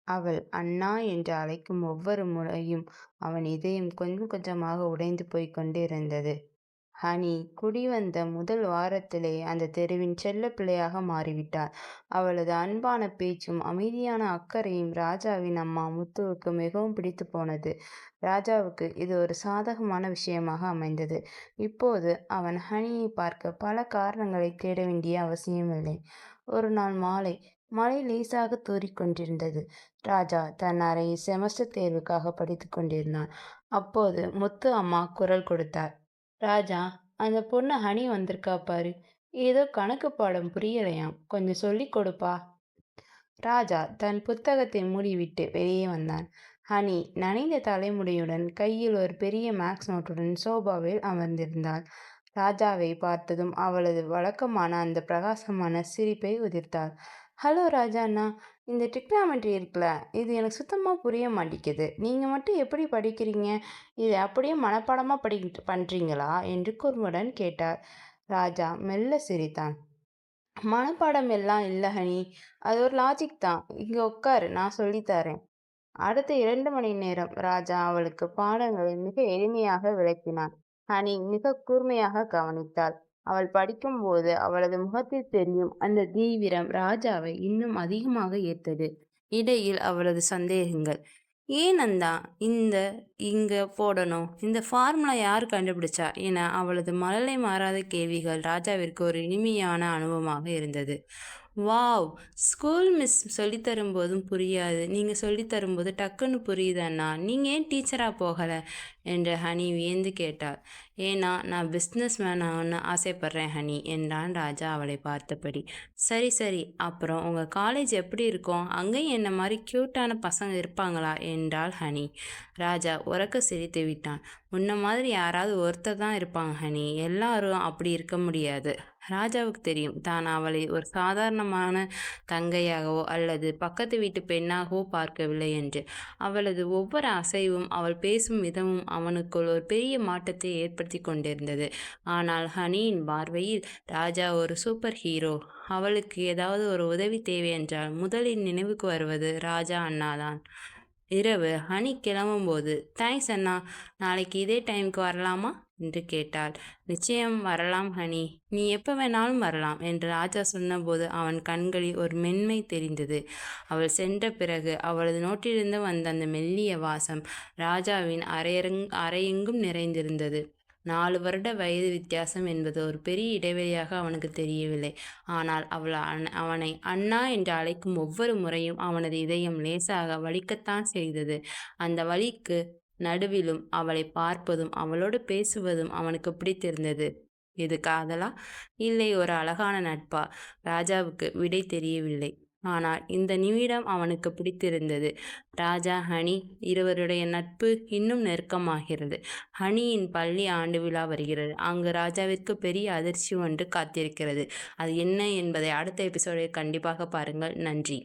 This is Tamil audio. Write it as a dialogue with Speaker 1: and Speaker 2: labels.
Speaker 1: அவள் அண்ணா என்று அழைக்கும் ஒவ்வொரு முறையும் அவன் இதயம் கொஞ்சம் கொஞ்சமாக உடைந்து போய்க் கொண்டிருந்தது. ஹனி குடிவந்த முதல் வாரத்திலே அந்த தெருவின் செல்லப் பிள்ளையாக மாறிவிட்டாள். அவளது அன்பான பேச்சும் அமைதியான அக்கறையும் ராஜாவின் அம்மா முத்துவுக்கு மிகவும் பிடித்துப் போனது. ராஜாவுக்கு இது ஒரு சாதகமான விஷயமாக அமைந்தது. இப்போது அவன் ஹனியை பார்க்க பல காரணங்களைத் தேட வேண்டிய அவசியமில்லை. ஒரு நாள் மாலை மழை லேசாகத் தூறிக் கொண்டிருந்தது. ராஜா தன் அறையில் செமஸ்டர் தேர்வுக்காக படித்துக் கொண்டிருந்தான். அப்போது முத்து அம்மா குரல் கொடுத்தார். ராஜா, அந்த பொண்ணு ஹனி வந்திருக்கா பாரு. ஏதோ கணக்கு பாடம் புரியலையாம், கொஞ்சம் சொல்லிக் கொடுப்பா. ராஜா தன் புத்தகத்தை மூடிவிட்டு வெளியே வந்தான். ஹனி நனைந்த தலைமுடியுடன் கையில் ஒரு பெரிய மேக்ஸ் நோட்டுடன் சோபாவில் அமர்ந்திருந்தாள். ராஜாவை பார்த்ததும் அவளது வழக்கமான அந்த பிரகாசமான சிரிப்பை உதிர்த்தாள். ஹலோ ராஜா அண்ணா, இந்த ட்ரிக்னாமெட்ரி இருக்குல்ல, இது எனக்கு சுத்தமாக புரிய மாட்டேங்குது. நீங்கள் மட்டும் எப்படி படிக்கிறீங்க? இதை அப்படியே மனப்பாடமாக பண்ணுறீங்களா என்று குறும்புடன் கேட்டார். ராஜா மெல்ல சிரித்தான். மனப்பாடம் எல்லாம் இல்ல ஹனி. அது ஒரு லாஜிக் தான். இங்க உட்காரு, நான் சொல்லித்தரேன். அடுத்த 2 மணி நேரம் ராஜா அவளுக்கு பாடங்களை மிக எளிமையாக விளக்கினான். ஹனி மிக கூர்மையாக கவனித்தாள். அவள் படிக்கும்போது அவளது முகத்தில் தெரியும் அந்த தீவிரம் ராஜாவை இன்னும் அதிகமாக ஈர்த்தது. இடையில் அவளது சந்தேகங்கள். ஏன் நந்தா இந்த இங்க போடணும், இந்த ஃபார்முலா யார் கண்டுபிடிச்சா என அவளது மழலை மாறாத கேள்விகள் ராஜாவிற்கு ஒரு இனிமையான அனுபவமாக இருந்தது. வாவ், ஸ்கூல் மிஸ் சொல்லித்தரும்போதும் புரியாது, நீங்கள் சொல்லித்தரும்போது டக்குன்னு புரியுது அண்ணா. நீங்கள் ஏன் டீச்சராக போகலை என்று ஹனி வியந்து கேட்டாள். ஏன்னா நான் பிஸ்னஸ் மேன் ஆகணும்னு ஆசைப்படுறேன் ஹனி என்றான் ராஜா அவளை பார்த்தபடி. சரி சரி, அப்புறம் உங்கள் காலேஜ் எப்படி இருக்கும்? அங்கேயும் என்ன மாதிரி க்யூட்டான பசங்க இருப்பாங்களா என்றாள் ஹனி. ராஜா உரக்க சிரித்து விட்டான். முன்ன மாதிரி யாராவது ஒருத்தர் தான் இருப்பாங்க ஹனி, எல்லாரும் அப்படி இருக்க முடியாது. ராஜாவுக்கு தெரியும், தான் அவளை ஒரு சாதாரணமான தங்கையாகவோ அல்லது பக்கத்து வீட்டு பெண்ணாகவோ பார்க்கவில்லை என்று. அவளது ஒவ்வொரு அசைவும் அவள் பேசும் விதமும் அவனுக்குள் ஒரு பெரிய மாற்றத்தை ஏற்படுத்தி கொண்டிருந்தது. ஆனால் ஹனியின் பார்வையில் ராஜா ஒரு சூப்பர் ஹீரோ. அவளுக்கு ஏதாவது ஒரு உதவி தேவை என்றால் முதலில் நினைவுக்கு வருவது ராஜா அண்ணாதான். இரவு ஹனி கிளம்பும்போது, தேங்க்ஸ் அண்ணா, நாளைக்கு இதே டைமுக்கு வரலாமா என்று கேட்டாள். நிச்சயம் வரலாம் ஹனி, நீ எப்போ வேணாலும் வரலாம் என்று ராஜா சொன்னபோது அவன் கண்களில் ஒரு மென்மை தெரிந்தது. அவள் சென்ற பிறகு அவளது நோட்டிலிருந்து வந்த அந்த மெல்லிய வாசம் ராஜாவின் அறையெங்கும் நிறைந்திருந்தது. 4 வருட வயது வித்தியாசம் என்பது ஒரு பெரிய இடைவெளியாக அவனுக்கு தெரியவில்லை. ஆனால் அவனை அண்ணா என்று அழைக்கும் ஒவ்வொரு முறையும் அவனது இதயம் லேசாக வலிக்கத்தான் செய்தது. அந்த வலிக்கு நடுவிலும் அவளை பார்ப்பதும் அவளோடு பேசுவதும் அவனுக்கு பிடித்திருந்தது. இது காதலா, இல்லை ஒரு அழகான நட்பா? ராஜாவுக்கு விடை தெரியவில்லை. ஆனால் இந்த நிமிடம் அவனுக்கு பிடித்திருந்தது. ராஜா ஹனி இருவருடைய நட்பு இன்னும் நெருக்கமாகிறது. ஹனியின் பள்ளி ஆண்டு விழா வருகிறது. அங்கு ராஜாவிற்கு பெரிய அதிர்ச்சி ஒன்று காத்திருக்கிறது. அது என்ன என்பதை அடுத்த எபிசோடில் கண்டிப்பாக பாருங்கள். நன்றி.